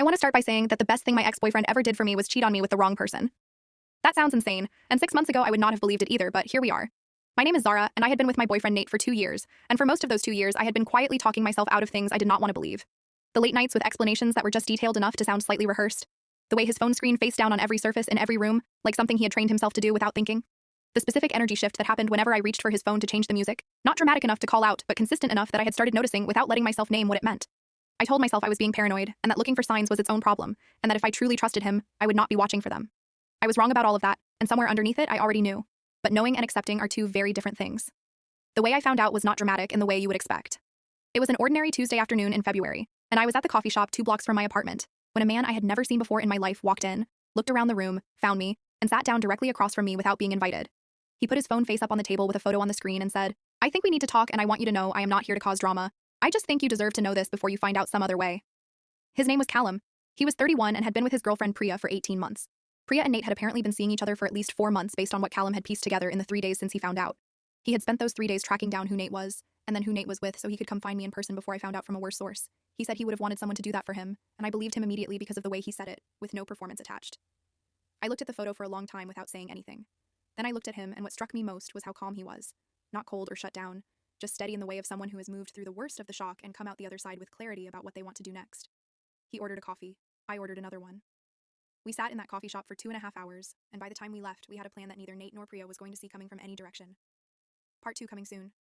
I want to start by saying that the best thing my ex-boyfriend ever did for me was cheat on me with the wrong person. That sounds insane, and 6 months ago I would not have believed it either, but here we are. My name is Zara, and I had been with my boyfriend Nate for 2 years, and for most of those 2 years I had been quietly talking myself out of things I did not want to believe. The late nights with explanations that were just detailed enough to sound slightly rehearsed. The way his phone screen faced down on every surface in every room, like something he had trained himself to do without thinking. The specific energy shift that happened whenever I reached for his phone to change the music, not dramatic enough to call out, but consistent enough that I had started noticing without letting myself name what it meant. I told myself I was being paranoid, and that looking for signs was its own problem, and that if I truly trusted him, I would not be watching for them. I was wrong about all of that, and somewhere underneath it I already knew. But knowing and accepting are two very different things. The way I found out was not dramatic in the way you would expect. It was an ordinary Tuesday afternoon in February, and I was at the coffee shop 2 blocks from my apartment, when a man I had never seen before in my life walked in, looked around the room, found me, and sat down directly across from me without being invited. He put his phone face up on the table with a photo on the screen and said, "I think we need to talk, and I want you to know I am not here to cause drama. I just think you deserve to know this before you find out some other way." His name was Callum. He was 31 and had been with his girlfriend Priya for 18 months. Priya and Nate had apparently been seeing each other for at least 4 months based on what Callum had pieced together in the 3 days since he found out. He had spent those 3 days tracking down who Nate was, and then who Nate was with so he could come find me in person before I found out from a worse source. He said he would have wanted someone to do that for him, and I believed him immediately because of the way he said it, with no performance attached. I looked at the photo for a long time without saying anything. Then I looked at him, and what struck me most was how calm he was. Not cold or shut down, just steady in the way of someone who has moved through the worst of the shock and come out the other side with clarity about what they want to do next. He ordered a coffee. I ordered another one. We sat in that coffee shop for 2.5 hours, and by the time we left, we had a plan that neither Nate nor Priya was going to see coming from any direction. Part 2 coming soon.